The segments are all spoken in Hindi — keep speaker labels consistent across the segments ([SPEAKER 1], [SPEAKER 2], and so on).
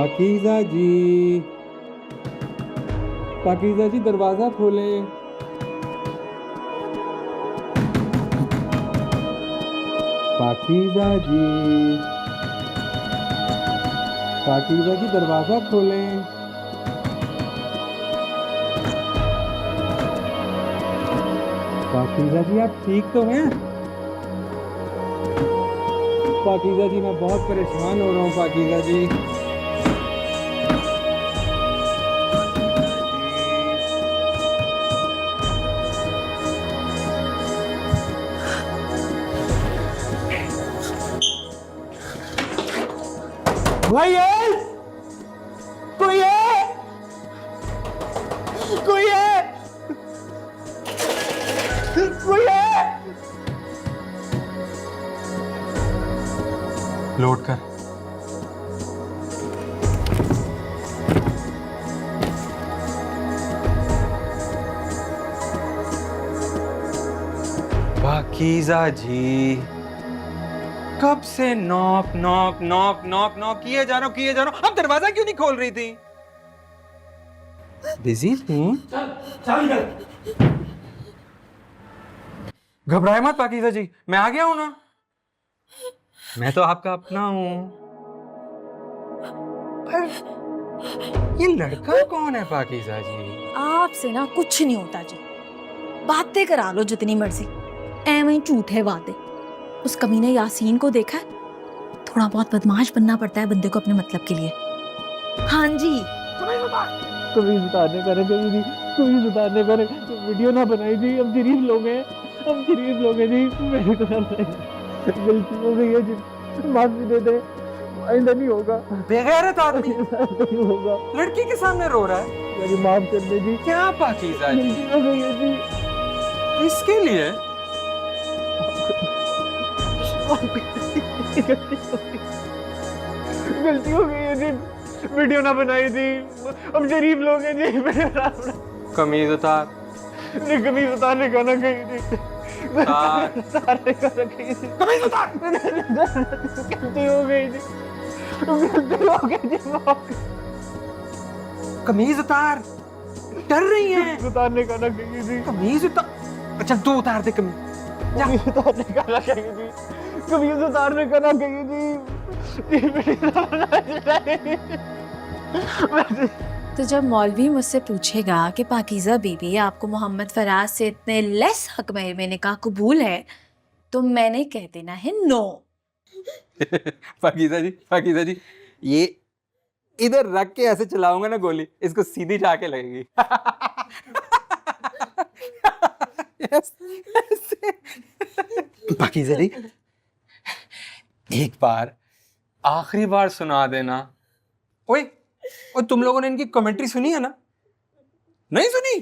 [SPEAKER 1] पाकीज़ा जी, पाकीज़ा जी दरवाज़ा खोलें। पाकीज़ा जी, पाकीज़ा जी दरवाज़ा खोलें। पाकीज़ा जी आप ठीक तो हैं? पाकीज़ा जी मैं बहुत परेशान हो रहा हूँ पाकीज़ा जी। भाई है? कोई है? कोई है? कोई है? लौट कर। पाकीज़ा जी कब से knock knock knock knock knock किए जा रहा हूँ। अब दरवाजा क्यों नहीं खोल रही थी? बिजी थी? घबराए मत पाकीज़ा जी, मैं आ गया हूं ना। मैं तो आपका अपना हूं। पर ये लड़का कौन है पाकीज़ा जी?
[SPEAKER 2] आपसे ना कुछ नहीं होता जी, बातें करा लो जितनी मर्जी, एवं ही झूठे वादे। उस कमीने यासीन को देखा है? थोड़ा बहुत बदमाश बनना पड़ता है बंदे को अपने मतलब के लिए। हाँ जी।
[SPEAKER 1] कभी उतारने का कभी नहीं, कभी उतारने का वीडियो ना बनाई जी। हम गरीब लोग हैं, हम गरीब लोग हैं जी। मेरी तरफ गलती हो गई है जी, माफी दे दे। आइंदा नहीं होगा। बेगैरत आदमी नहीं होगा। लड़की के सामने रो रहा है। मुझे माफ कर दे जी। क्या पाकीज़ा जी? गलती हो गई है जी। इसके लिए गलती हो गई है जी। वीडियो ना बनाई थी। हम गरीब लोग हैं जी। कमीज उतार। नहीं कमीज उतारने का ना कहीं थी। उतारने का ना कहीं थी। कमीज उतार। गलती हो गई जी। गलती हो गई जी। कमीज उतार। डर रही है। उतारने का ना कहीं थी। कमीज उतार। अच्छा तू उतार दे कमीज। कमीज उतारने का ना कहीं थी। कमीज उतारने का ना कहीं थी।
[SPEAKER 2] तो जब मौलवी मुझसे पूछेगा कि पाकीज़ा बीबी आपको मोहम्मद फराज से इतने लेस हक में निकाह कबूल है, तो मैंने कह देना है नो।
[SPEAKER 1] पाकीज़ा जी ये इधर रख के ऐसे चलाऊंगा ना गोली, इसको सीधी जाके लगेगी। Yes, ऐसे। पाकीज़ा जी एक बार आखिरी बार सुना देना। ओए ओए तुम लोगों ने इनकी कमेंट्री सुनी है ना? नहीं सुनी?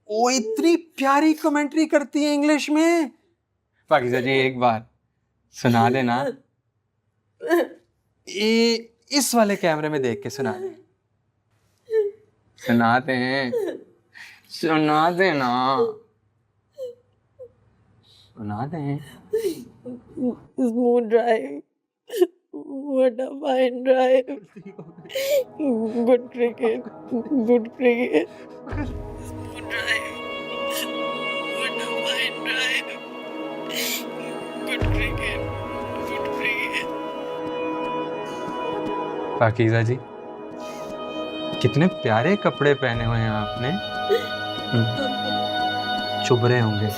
[SPEAKER 1] ओ इतनी प्यारी कमेंट्री करती है इंग्लिश में। पाकीज़ा जी एक बार सुना देना। ये इस वाले कैमरे में देख के सुना दे। सुनाते हैं, सुना देना, सुना दें।
[SPEAKER 3] Smooth drive. What a fine drive. Good cricket. Good cricket. Smooth drive. What a fine drive. Good cricket. Good cricket.
[SPEAKER 1] Pakeezah जी कितने प्यारे कपड़े पहने हुए हैं आपने। चुभ रहे होंगे।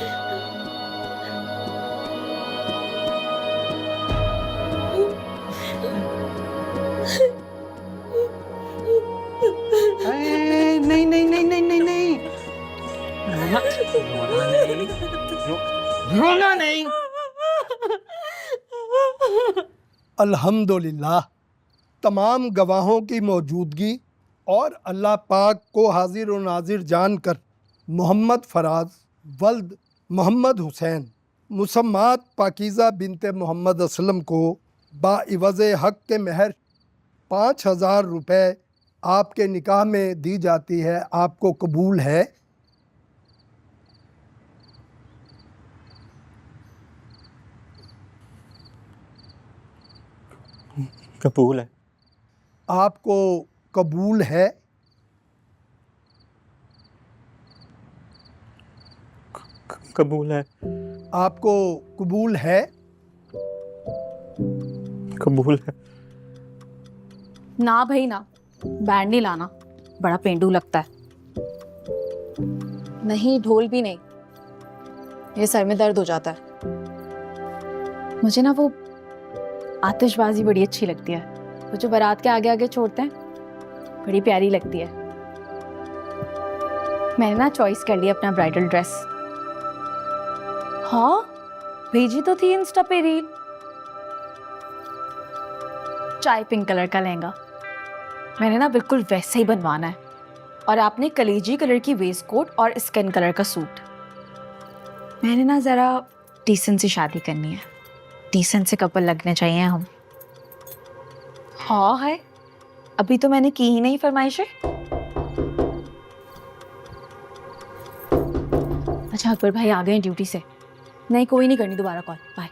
[SPEAKER 1] अरे नहीं नहीं नहीं नहीं नहीं नहीं रोना रोना नहीं रोना नहीं।
[SPEAKER 4] अल्हम्दुलिल्लाह तमाम गवाहों की मौजूदगी और अल्लाह पाक को हाजिर व नाजिर जानकर मोहम्मद फराज वल्द मोहम्मद हुसैन मुसम्मात पाकीज़ा बिनते मोहम्मद असलम को बाइवज़ हक़ के महर 5,000 रुपये आपके निकाह में दी जाती है। आपको कबूल है?
[SPEAKER 1] कबूल है।
[SPEAKER 4] आपको कबूल है?
[SPEAKER 1] कबूल है।
[SPEAKER 4] आपको कबूल है?
[SPEAKER 1] कबूल है।
[SPEAKER 2] ना भाई ना, बैंड नहीं लाना, बड़ा पेंडू लगता है। नहीं, ढोल भी नहीं, ये सर में दर्द हो जाता है। मुझे ना वो आतिशबाजी बड़ी अच्छी लगती है, वो जो बारात के आगे आगे छोड़ते हैं, बड़ी प्यारी लगती है। मैंने ना चॉइस कर लिया अपना ब्राइडल ड्रेस। हाँ, भेजी तो थी इंस्टा पे रील। चाय पिंक कलर का लहंगा मैंने ना बिल्कुल वैसे ही बनवाना है, और आपने कलेजी कलर की वेस्ट कोट और स्किन कलर का सूट। मैंने ना जरा डिसेंट सी शादी करनी है, डिसेंट से कपल लगने चाहिए हम। हाँ है, अभी तो मैंने की ही नहीं फरमाइशें। अच्छा अकबर भाई आ गए हैं ड्यूटी से। नहीं, कोई नहीं करनी दोबारा कॉल, बाय।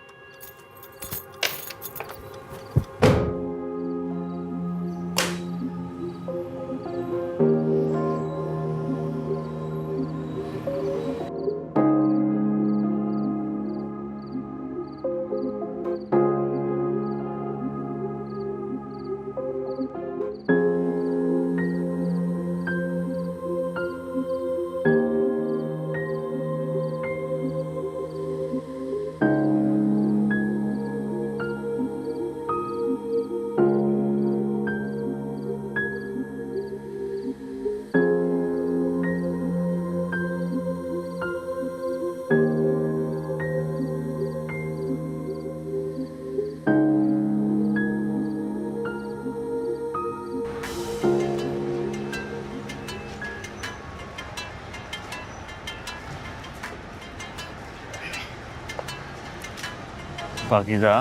[SPEAKER 5] पाकीज़ा,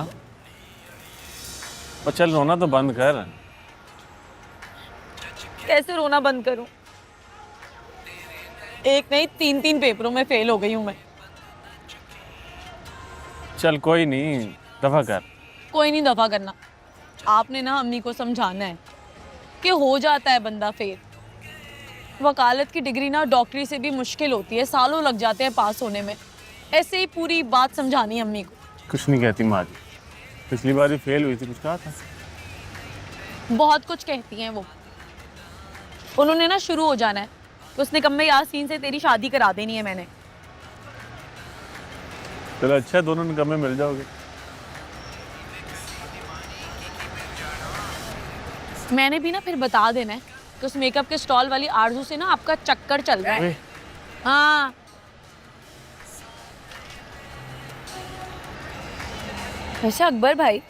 [SPEAKER 5] और चल रोना तो बंद कर।
[SPEAKER 3] कैसे रोना बंद करूं? एक नहीं 3-3 पेपरों में फेल हो गई हूं मैं।
[SPEAKER 5] चल कोई नहीं, दफा कर।
[SPEAKER 3] कोई नहीं दफा करना। आपने ना अम्मी को समझाना है कि हो जाता है बंदा फेल। वकालत की डिग्री ना डॉक्टरी से भी मुश्किल होती है, सालों लग जाते हैं पास होने में। ऐसे ही पूरी बात समझानी अम्मी को।
[SPEAKER 5] कुछ नहीं कहती माँ जी, पिछली बार ही फेल हुई थी, कुछ कहा था?
[SPEAKER 3] बहुत कुछ कहती हैं वो। उन्होंने ना शुरू हो जाना है, उसने कम्मे यासीन से तेरी शादी करा देनी है मैंने।
[SPEAKER 5] चलो अच्छा है, दोनों निकम्मे मिल जाओगे।
[SPEAKER 3] मैंने भी ना फिर बता देना है कि उस मेकअप के स्टॉल वाली आरजू से ना आपका चक्कर चल रहा है। हाँ, वैसे अकबर भाई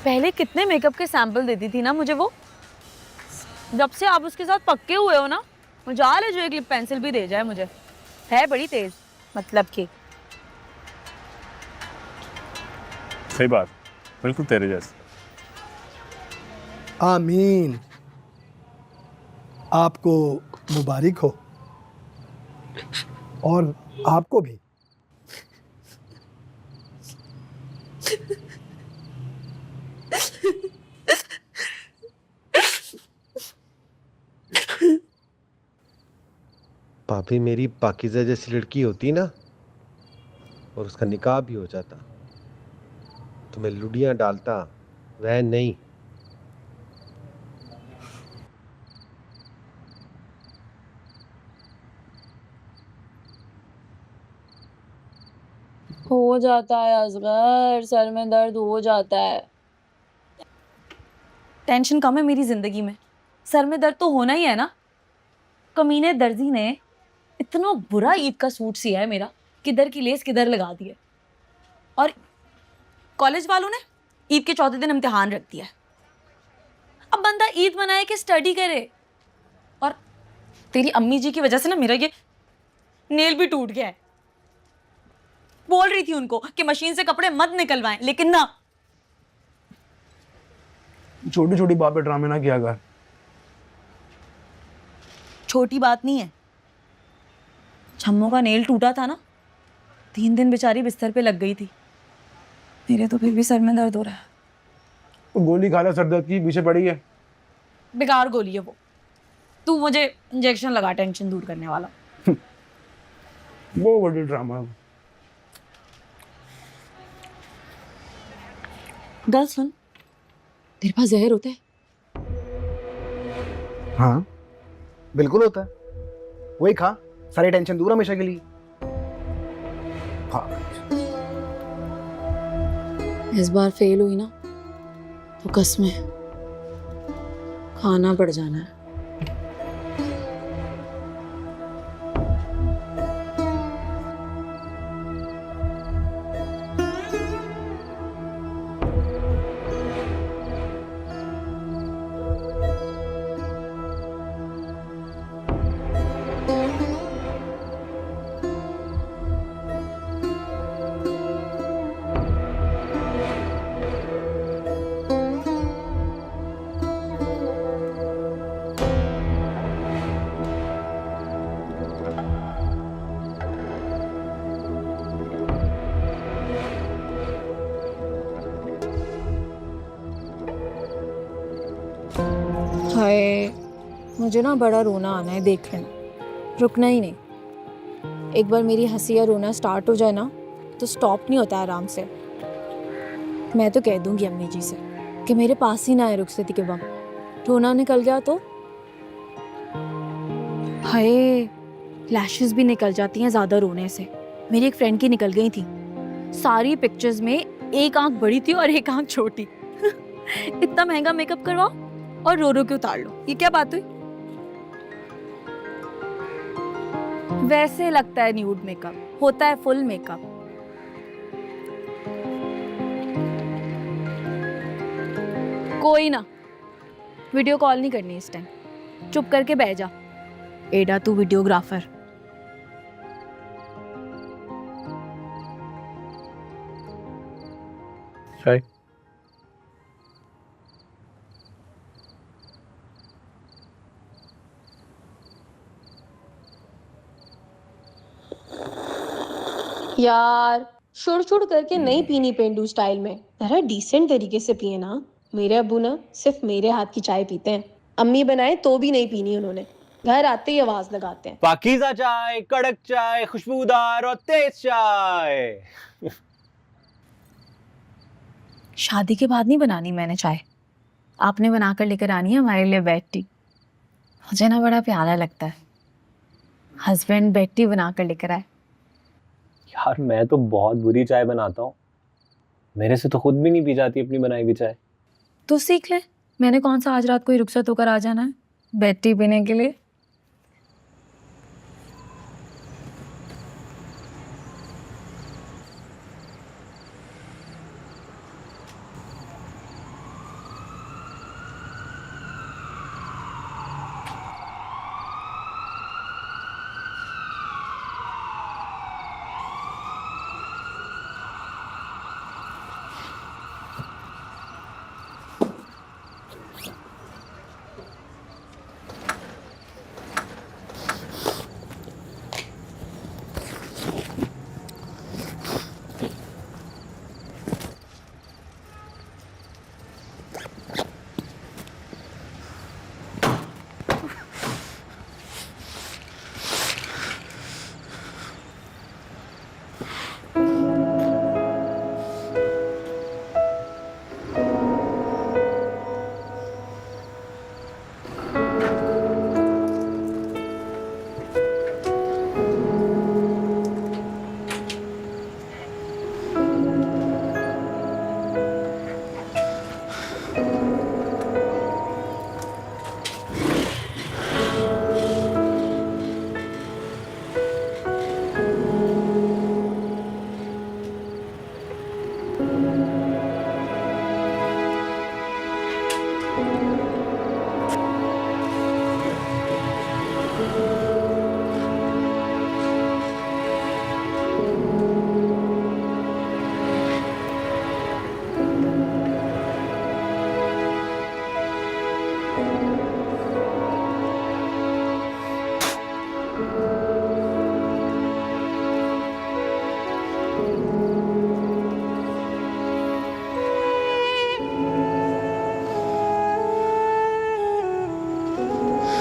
[SPEAKER 3] पहले कितने मेकअप के सैंपल देती थी ना मुझे वो। जब से आप उसके साथ पक्के हुए हो ना, मजाल है जो एक लिप पेंसिल भी दे जाए मुझे। है बड़ी तेज, मतलब कि।
[SPEAKER 5] सही बात, बिल्कुल तेरे जैसे।
[SPEAKER 4] आमीन। आपको मुबारक हो, और आपको भी।
[SPEAKER 6] भाभी मेरी पाकीज़ा जैसी लड़की होती ना, और उसका निकाह भी हो जाता, तो मैं लुड़ियां डालता, वह नहीं।
[SPEAKER 3] हो जाता है असगर, सर में दर्द हो जाता है। टेंशन कम है मेरी जिंदगी में, सर में दर्द तो होना ही है ना। कमीने दर्जी ने इतना बुरा ईद का सूट सिया है मेरा, किधर की लेस किधर लगा दी है। और कॉलेज वालों ने ईद के चौथे दिन इम्तिहान रख दिया है। अब बंदा ईद मनाए कि स्टडी करे। और तेरी अम्मी जी की वजह से ना मेरा ये नेल भी टूट गया है। बोल रही थी उनको कि मशीन से कपड़े मत निकलवाएं, लेकिन ना।
[SPEAKER 7] छोटी छोटी बात पे ड्रामे ना किया कर।
[SPEAKER 3] छोटी बात नहीं है। छम्मो का नेल टूटा था ना, 3 दिन बेचारी बिस्तर पे लग गई थी। मेरे तो फिर भी सर में दर्द हो रहा है।
[SPEAKER 7] तो गोली खा ले, सर दर्द की पीछे पड़ी है।
[SPEAKER 3] बेकार गोली है वो। तू मुझे इंजेक्शन लगा टेंशन दूर करने वाला।
[SPEAKER 7] वो बड़ी ड्रामा है।
[SPEAKER 3] गल सुन, तेरे पास जहर होता है?
[SPEAKER 8] हाँ बिल्कुल होता है, वही खा, सारी टेंशन दूर हमेशा के लिए। हाँ
[SPEAKER 3] इस बार फेल हुई ना तो कसम है खाना पड़ जाना है। हाय, मुझे ना बड़ा रोना आना है, देख लेना, रुकना ही नहीं। एक बार मेरी हंसी या रोना स्टार्ट हो जाए ना तो स्टॉप नहीं होता आराम से। मैं तो कह दूंगी अम्मी जी से कि मेरे पास ही ना आए रुखसती के वक्त। रोना निकल गया तो हाय, लैशेस भी निकल जाती हैं ज़्यादा रोने से। मेरी एक फ्रेंड की निकल गई थी, सारी पिक्चर्स में एक आंख बड़ी थी और एक आंख छोटी। इतना महंगा मेकअप करवाओ और रो रो के उतार लो, ये क्या बात हुई? वैसे लगता है न्यूड मेकअप, होता है फुल मेकअप। कोई ना, वीडियो कॉल नहीं करनी इस टाइम, चुप करके बैठ जा। एडा तू वीडियोग्राफर।
[SPEAKER 5] चाय।
[SPEAKER 9] यार शुड़ शुड़ करके नहीं पीनी पेंडू स्टाइल में, जरा डिसेंट तरीके से पिए ना। मेरे अब्बू ना सिर्फ मेरे हाथ की चाय पीते हैं, अम्मी बनाए तो भी नहीं पीनी उन्होंने, घर आते ही आवाज लगाते हैं।
[SPEAKER 6] पाकीज़ा चाय, कड़क चाय, खुशबूदार और तेज चाय।
[SPEAKER 3] शादी के बाद नहीं बनानी मैंने चाय, आपने बनाकर लेकर आनी है हमारे लिए बेड टी। मुझे ना बड़ा प्यारा लगता है हस्बैंड बेड टी बनाकर लेकर आए।
[SPEAKER 6] यार मैं तो बहुत बुरी चाय बनाता हूँ, मेरे से तो खुद भी नहीं पी जाती अपनी बनाई हुई चाय।
[SPEAKER 3] तो सीख ले, मैंने कौन सा आज रात को ही रुखसत होकर आ जाना है बेड टी पीने के लिए।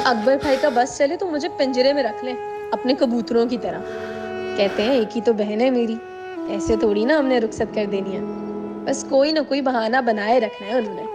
[SPEAKER 9] अकबर भाई का बस चले तो मुझे पिंजरे में रख लें अपने कबूतरों की तरह। कहते हैं एक ही तो बहन है मेरी, ऐसे थोड़ी ना हमने रुखसत कर देनी है। बस कोई ना कोई बहाना बनाए रखना है उन्होंने।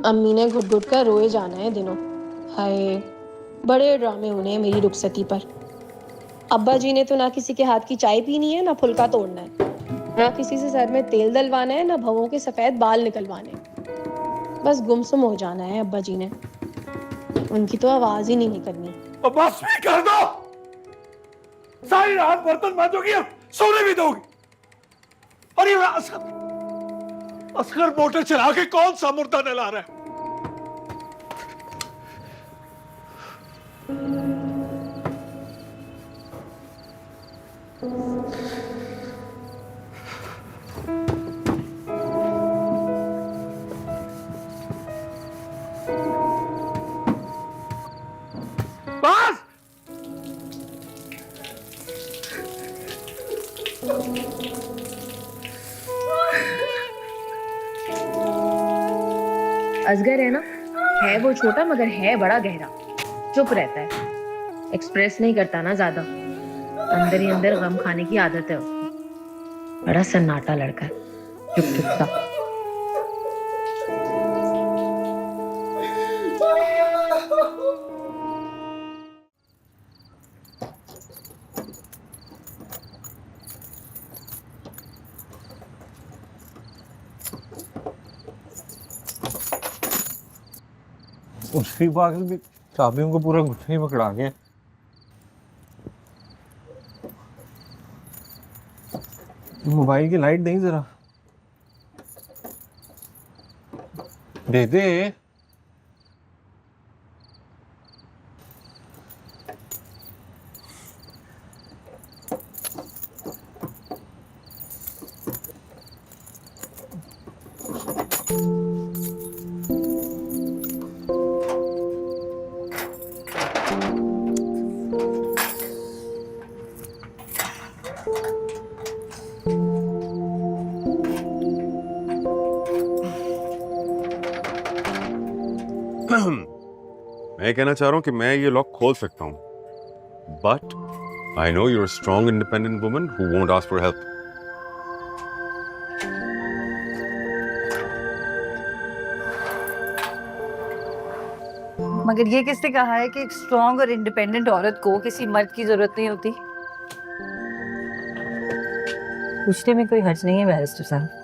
[SPEAKER 9] अम्मी ने घुट घुट कर रोए जाना है दिनों। हाय, बड़े ड्रामे होने हैं मेरी रुखसती पर। अब्बा जी ने तो ना किसी के हाथ की चाय पीनी है, ना फुल्का तोड़ना है, ना किसी से सर में तेल दलवाना है, ना भवों के सफेद बाल निकलवाने। बस गुमसुम हो जाना है अब्बा जी ने। उनकी तो आवाज ही नहीं निकलनी।
[SPEAKER 4] तो बस भी कर दो। सारी रात बर्तन मांजोगी और सोने भी दोगी। और ये असगर मोटर चला के कौन सा मुर्दा नला रहा है? बस।
[SPEAKER 3] असगर है ना, है वो छोटा मगर है बड़ा गहरा। चुप रहता है, एक्सप्रेस नहीं करता ना ज्यादा। अंदर ही अंदर गम खाने की आदत है उसको। बड़ा सन्नाटा लड़का है, चुप चुप सा।
[SPEAKER 5] उसकी पागल भी चाबियों को पूरा गुच्छा ही पकड़ा के। मोबाइल की लाइट नहीं जरा दे दे।
[SPEAKER 10] मैं कहना चाह रहा हूं कि मैं ये लॉक खोल सकता हूं, but I know you're strong independent woman who won't ask for help.
[SPEAKER 3] मगर ये किसने कहा है कि एक स्ट्रॉन्ग और इंडिपेंडेंट औरत को किसी मर्द की जरूरत नहीं होती? पूछने में कोई हर्ज नहीं है बैरिस्टर साहब।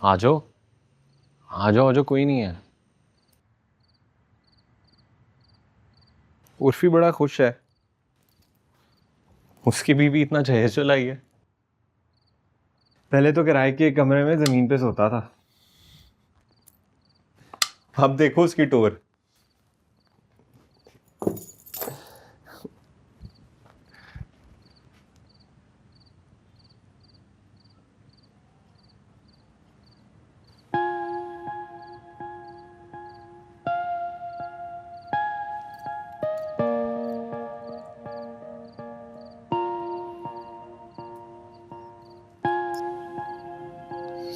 [SPEAKER 5] आ जाओ आ जाओ आ जाओ, कोई नहीं है। उर्फी बड़ा खुश है, उसकी बीवी इतना जहेज चलाई है। पहले तो किराए के एक कमरे में जमीन पे सोता था, अब देखो उसकी टोर।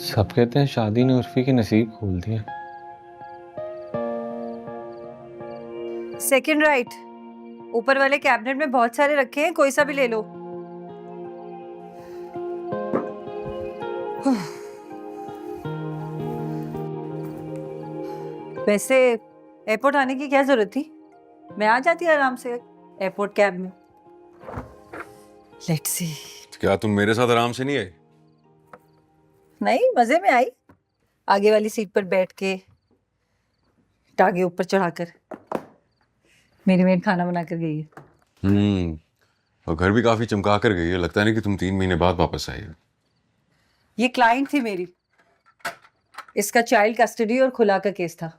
[SPEAKER 5] सब कहते हैं शादी ने उर्फी के नसीब खोल दिए।
[SPEAKER 3] सेकंड राइट, ऊपर वाले कैबिनेट में बहुत सारे रखे हैं, कोई सा भी ले लो।
[SPEAKER 11] वैसे एयरपोर्ट आने की क्या जरूरत थी? मैं आ जाती आराम से एयरपोर्ट कैब में। Let's see.
[SPEAKER 10] क्या तुम मेरे साथ आराम से नहीं आई?
[SPEAKER 11] नहीं, मजे में आई। आगे वाली सीट पर बैठ के टांगे ऊपर चढ़ाकर मेरी मेड खाना बना कर गई है।
[SPEAKER 10] और घर भी काफी चमका कर गई है। लगता नहीं कि तुम 3 महीने बाद वापस आई हो।
[SPEAKER 11] ये क्लाइंट थी मेरी। इसका चाइल्ड कस्टडी और खुला का केस था।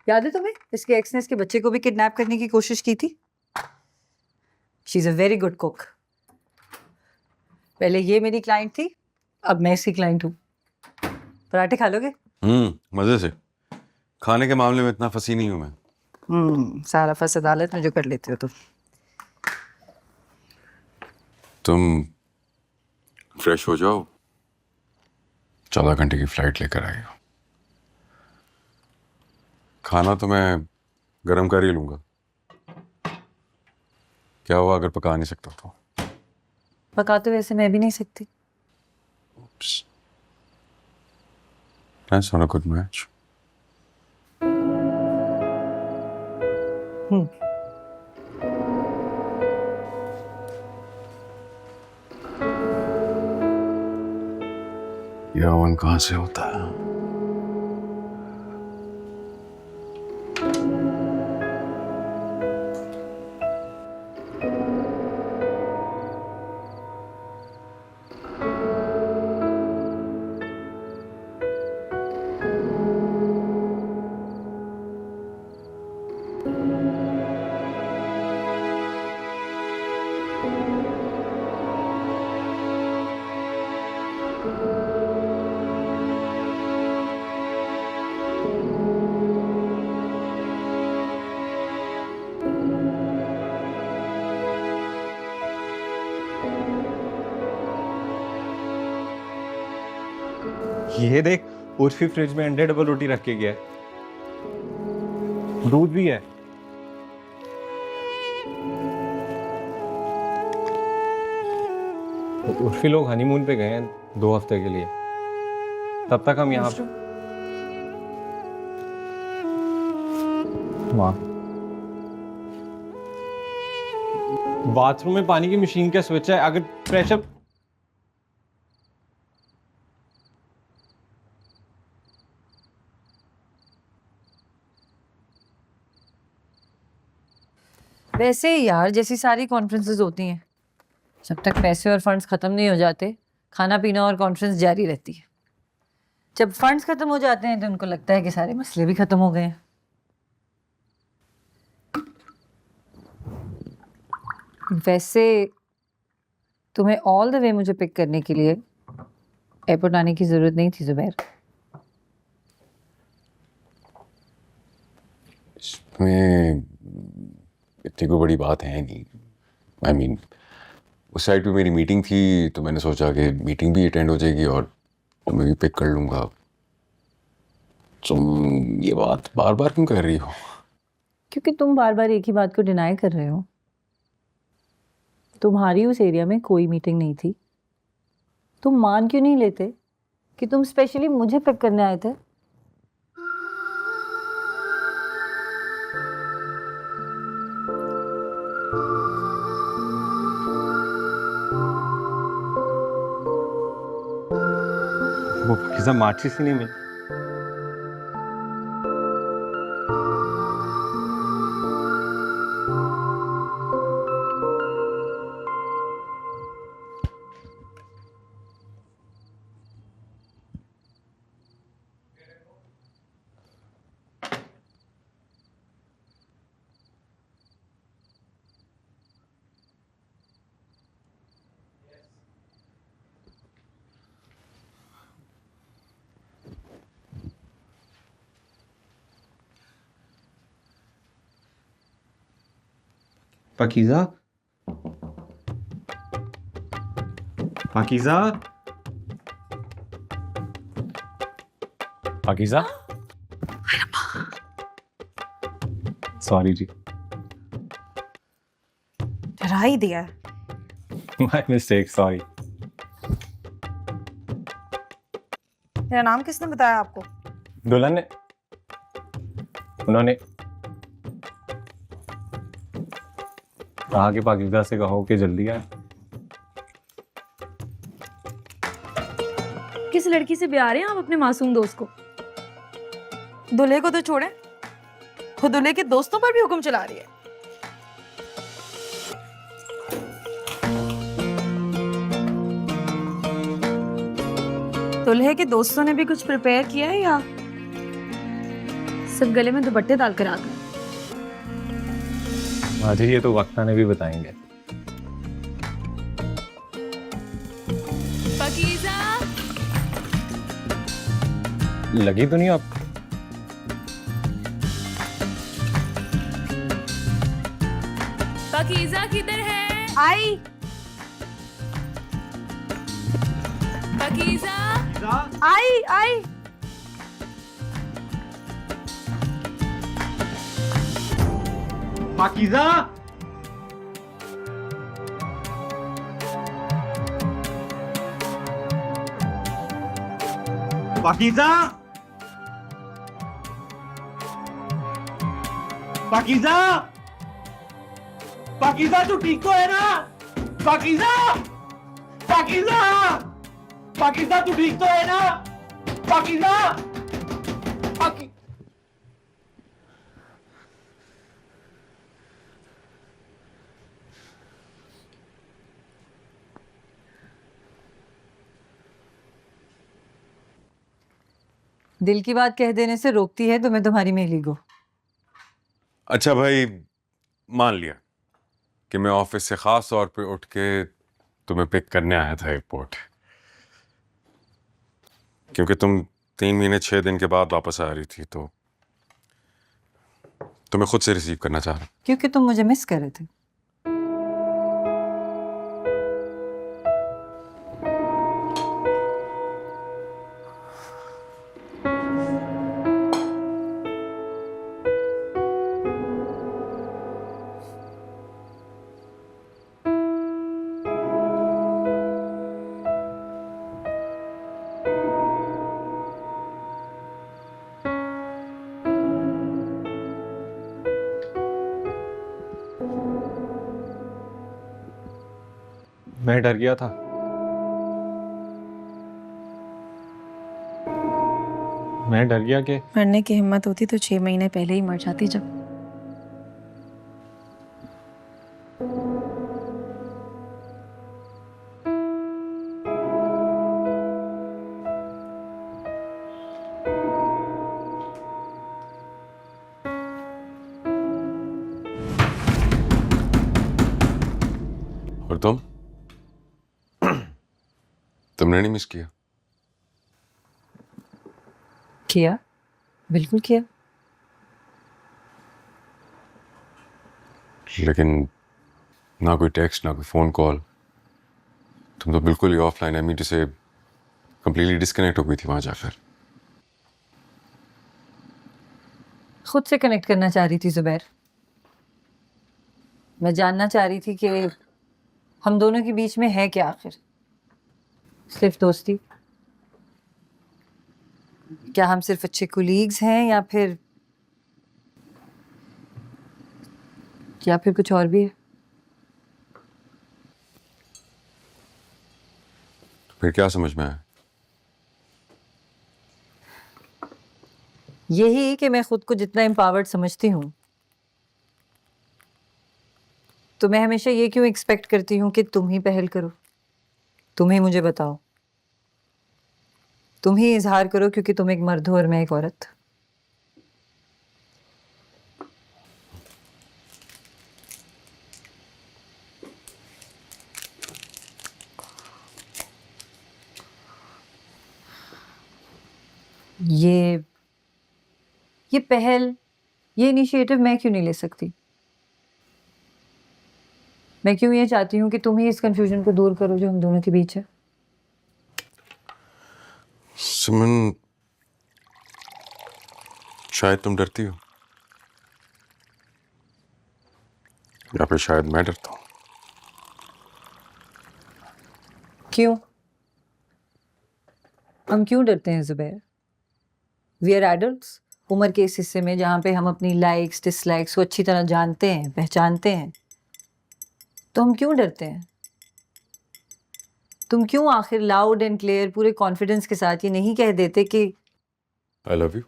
[SPEAKER 11] याद है तुम्हें? इसके एक्स ने इसके बच्चे को भी किडनैप करने की कोशिश की थी। She is a very good cook. पहले ये मेरी क्लाइंट थी, अब मैं इसकी क्लाइंट हूँ। पराठे खा लोगे?
[SPEAKER 10] मजे से। खाने के मामले में इतना फंसी नहीं हूं मैं।
[SPEAKER 11] सारा फंस अदालत में जो कर लेते हो
[SPEAKER 10] तुम फ्रेश हो जाओ, 14 घंटे की फ्लाइट लेकर आई हो। खाना तो मैं गरम कर ही लूंगा। क्या हुआ अगर पका नहीं सकता तो?
[SPEAKER 11] पकाते वैसे मैं भी नहीं सकती।
[SPEAKER 10] That's not a good match. ये ओवन कहाँ से होता है?
[SPEAKER 5] ये देख, उर्फी फ्रिज में अंडे डबल रोटी रख के गया है। दूध भी है। उर्फी लोग हनीमून पे गए हैं 2 हफ्ते के लिए। तब तक हम यहाँ बाथरूम में पानी की मशीन का स्विच है, अगर प्रेशर
[SPEAKER 11] वैसे यार जैसी सारी कॉन्फ्रेंसेस होती हैं, जब तक पैसे और फंड्स खत्म नहीं हो जाते, खाना पीना और कॉन्फ्रेंस जारी रहती है। जब फंड्स खत्म हो जाते हैं तो उनको लगता है कि सारे मसले भी खत्म हो गए हैं। वैसे तुम्हें ऑल द वे मुझे पिक करने के लिए एयरपोर्ट आने की जरूरत नहीं थी जुबैर।
[SPEAKER 10] इसमें इतनी कोई बड़ी बात है नहीं। I mean, उस साइड पे मेरी मीटिंग थी तो मैंने सोचा कि मीटिंग भी अटेंड हो जाएगी और तुम्हें भी पिक कर लूँगा। तुम ये बात बार बार क्यों कर रही हो?
[SPEAKER 11] क्योंकि तुम बार बार एक ही बात को डिनाई कर रहे हो। तुम्हारी उस एरिया में कोई मीटिंग नहीं थी। तुम मान क्यों नहीं लेते कि तुम स्पेशली मुझे पिक करने आए थे?
[SPEAKER 5] वो पिज्जा माचिस ही नहीं मिली। पाकीज़ा, पाकीज़ा, पाकीज़ा। सॉरी जी,
[SPEAKER 2] डरा ही दिया है।
[SPEAKER 5] My mistake, sorry.
[SPEAKER 11] मेरा नाम किसने बताया आपको?
[SPEAKER 5] दुल्हन ने, उन्होंने कहा कि पाकिज़ा से कहो कि जल्दी आए।
[SPEAKER 3] किस लड़की से ब्याह रहे हैं आप अपने मासूम दोस्त को?
[SPEAKER 11] दूल्हे को तो छोड़े, खुद दूल्हे के दोस्तों पर भी हुक्म चला रही है। दूल्हे के दोस्तों ने भी कुछ प्रिपेयर किया है या
[SPEAKER 3] सिर्फ गले में दुपट्टे डालकर आ गए?
[SPEAKER 5] हाँ जी, ये तो वक्त आने भी बताएंगे।
[SPEAKER 3] पाकीज़ा,
[SPEAKER 5] लगी तो नहीं आप?
[SPEAKER 3] पाकीज़ा किधर है?
[SPEAKER 11] आई
[SPEAKER 3] पाकीज़ा,
[SPEAKER 11] आई आई
[SPEAKER 8] पाकीज़ा, पाकीज़ा, पाकीज़ा, पाकीज़ा तू ठीक तो है ना? पाकीज़ा, पाकीज़ा, पाकीज़ा तू ठीक तो है ना? पाकीज़ा, पाकी
[SPEAKER 11] दिल की बात कह देने से रोकती है तुम्हें तुम्हारी मेली को।
[SPEAKER 10] अच्छा भाई, मान लिया कि मैं ऑफिस से खास तौर पे उठ के तुम्हें पिक करने आया था एयरपोर्ट, क्योंकि तुम 3 महीने 6 दिन के बाद वापस आ रही थी, तो तुम्हें खुद से रिसीव करना चाह रहा।
[SPEAKER 11] क्योंकि तुम मुझे मिस कर रहे थे।
[SPEAKER 5] मैं डर गया था। मैं डर गया कि
[SPEAKER 2] मरने की हिम्मत होती तो 6 महीने पहले ही मर जाती। जब
[SPEAKER 10] और तुमने नहीं मिस किया?
[SPEAKER 11] किया, बिल्कुल किया।
[SPEAKER 10] लेकिन ना कोई टेक्स्ट, ना कोई फोन कॉल। तुम तो बिल्कुल ही ऑफलाइन, आई मीन टू से कंप्लीटली डिस्कनेक्ट हो गई थी वहां जाकर।
[SPEAKER 11] खुद से कनेक्ट करना चाह रही थी जुबैर। मैं जानना चाह रही थी कि हम दोनों के बीच में है क्या आखिर। सिर्फ दोस्ती? क्या हम सिर्फ अच्छे कुलीग्स हैं या फिर कुछ और भी है?
[SPEAKER 10] फिर क्या समझ में आया?
[SPEAKER 11] यही कि मैं खुद को जितना एम्पावर्ड समझती हूँ, तो मैं हमेशा ये क्यों एक्सपेक्ट करती हूँ कि तुम ही पहल करो, तुम ही मुझे बताओ, तुम ही इजहार करो, क्योंकि तुम एक मर्द हो और मैं एक औरत। ये पहल, ये इनिशिएटिव मैं क्यों नहीं ले सकती? मैं क्यों ये चाहती हूँ कि तुम ही इस कंफ्यूजन को दूर करो जो हम दोनों के बीच है?
[SPEAKER 10] सुमन, शायद तुम डरती हो, या फिर शायद मैं डरता हूं।
[SPEAKER 11] क्यों? हम क्यों डरते हैं जुबैर? We are adults. उम्र के इस हिस्से में जहाँ पे हम अपनी लाइक्स डिसलाइक्स को अच्छी तरह जानते हैं, पहचानते हैं, तो हम क्यों डरते हैं? तुम क्यों आखिर लाउड एंड क्लियर पूरे कॉन्फिडेंस के साथ ये नहीं कह देते कि
[SPEAKER 10] आई लव यू।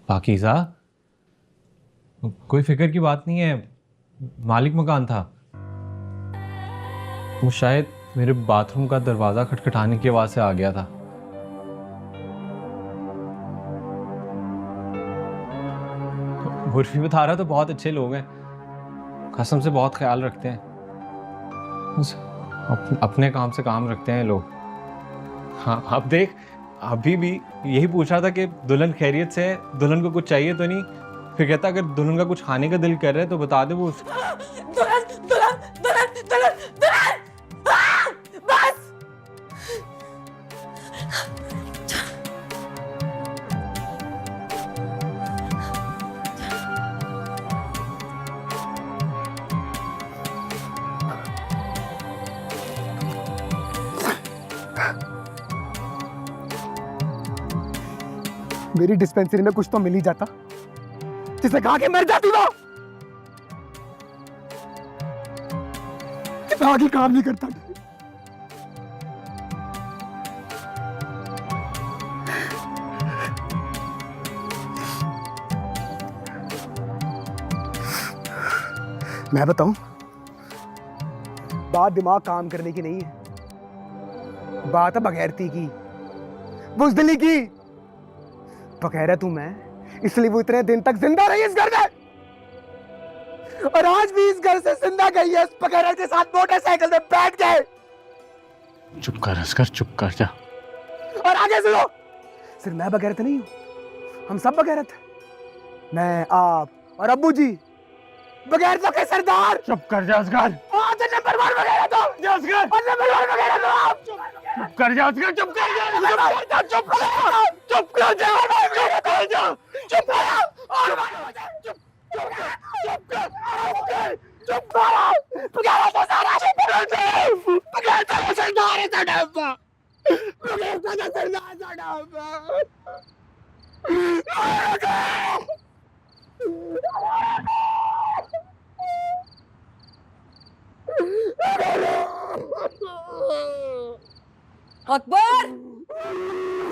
[SPEAKER 5] पाकीज़ा, कोई फिक्र की बात नहीं है, मालिक मकान था। वो शायद मेरे बाथरूम का दरवाज़ा खटखटाने की आवाज़ से आ गया था। उर्फी बता रहा तो बहुत अच्छे लोग हैं, कसम से बहुत ख्याल रखते हैं, बस अपने काम से काम रखते हैं लोग। हाँ, अब देख, अभी भी यही पूछ रहा था कि दुल्हन खैरियत से है, दुल्हन को कुछ चाहिए तो नहीं। फिर कहता अगर दुल्हन का कुछ खाने का दिल कर रहा है तो बता दे। वो
[SPEAKER 3] दुल्हन दुल्हन दुल्हन दुल्हन दुल्हन बस।
[SPEAKER 4] मेरी डिस्पेंसरी में कुछ तो मिल ही जाता जिसे खा के मर जाती वो। आगे काम नहीं करता। मैं बताऊं, बात दिमाग काम करने की नहीं है, बात है बगैरती की, बुज़दिली की। बगैरत हूं मैं, इसलिए वो इतने दिन तक जिंदा रही इस घर में, और आज भी इस घर से जिंदा गई है। इस बगैरत के साथ मोटरसाइकिल में बैठ गए।
[SPEAKER 7] चुप कर असगर, चुप कर जा।
[SPEAKER 4] और आगे सुनो, सिर्फ मैं बगैरत नहीं हूं, हम सब बगैरत हैं। मैं, आप और अब्बू जी बगैरतों के सरदार।
[SPEAKER 7] चुप कर जा असगर।
[SPEAKER 4] नंबर 1 बगैरत हो।
[SPEAKER 7] जा असगर।
[SPEAKER 4] नंबर 1 बगैरत हो आप।
[SPEAKER 7] चुप कर जा असगर, चुप कर जा।
[SPEAKER 4] चुप कर जा, चुप कर जा, चुप कर जा, चुप कर जा, चुप कर जा, चुप कर, चुप कर। बगैरत हो सारा, बगैरत हो सरदार है साडा, बगैरत हो सरदार साडा।
[SPEAKER 11] अकबर,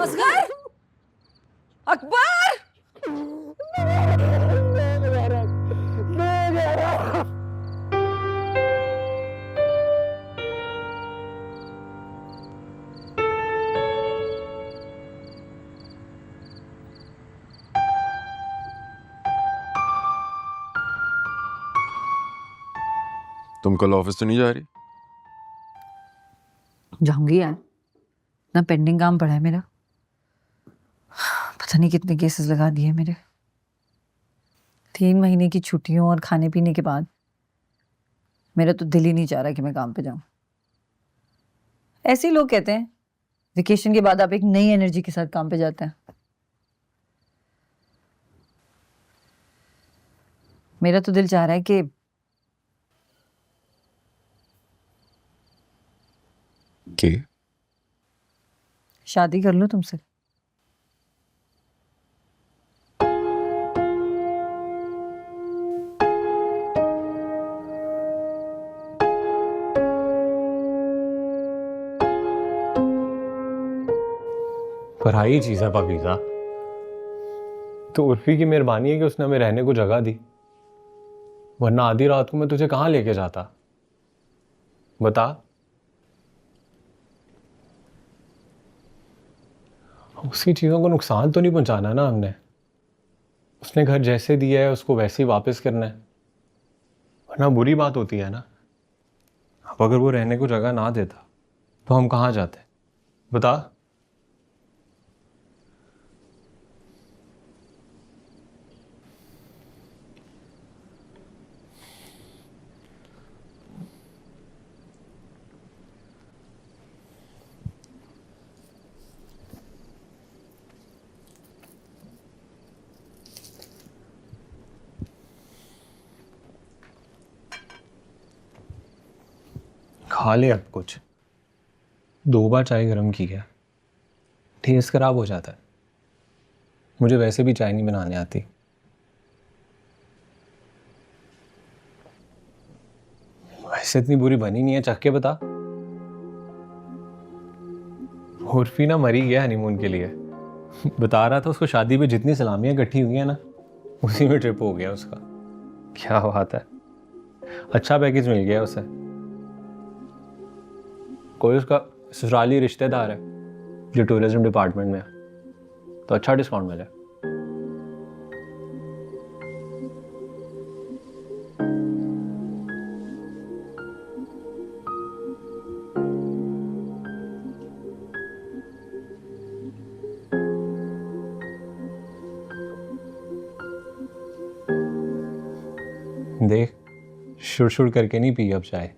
[SPEAKER 11] असगर, अकबर।
[SPEAKER 10] तुम कल ऑफिस तो नहीं जा रही?
[SPEAKER 11] जाऊंगी यार, ना पेंडिंग काम पड़ा है मेरा। पता नहीं कितने केसेस लगा दिए मेरे। 3 महीने की छुट्टियों और खाने पीने के बाद मेरा तो दिल ही नहीं चाह रहा कि मैं काम पे जाऊं। ऐसे ही लोग कहते हैं वेकेशन के बाद आप एक नई एनर्जी के साथ काम पे जाते हैं। मेरा तो दिल चाह रहा है कि शादी कर लूं तुमसे।
[SPEAKER 5] पढ़ाई चीज़ है पाकीज़ा, तो उर्फी की मेहरबानी है कि उसने हमें रहने को जगह दी, वरना आधी रात को मैं तुझे कहाँ लेके जाता बता। उसकी चीज़ों को नुकसान तो नहीं पहुंचाना ना हमने। उसने घर जैसे दिया है उसको वैसे ही वापस करना है, वरना बुरी बात होती है ना। अब अगर वो रहने को जगह ना देता तो हम कहाँ जाते? बता। खा ले अब कुछ। 2 बार चाय गर्म की है, टेस्ट खराब हो जाता है। मुझे वैसे भी चाय नहीं बनाने आती। वैसे इतनी बुरी बनी नहीं है, चख के बता। उर्फी ना मरी गया हनीमून के लिए। बता रहा था उसको शादी पे जितनी सलामियां इकट्ठी हुई हैं ना, उसी में ट्रिप हो गया उसका। क्या बात है, अच्छा पैकेज मिल गया उसे। कोई उसका ससुराली रिश्तेदार है जो टूरिज्म डिपार्टमेंट में है, तो अच्छा डिस्काउंट मिला। देख, शुड़ करके नहीं पी अब चाय।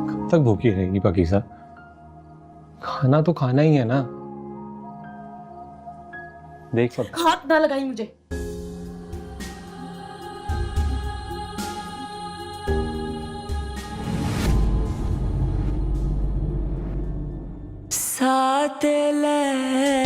[SPEAKER 5] कब तक भूखी रहेगी पाकीज़ा? खाना तो खाना ही है ना। देख सब।
[SPEAKER 2] हाथ ना लगाई मुझे।
[SPEAKER 12] साथ ले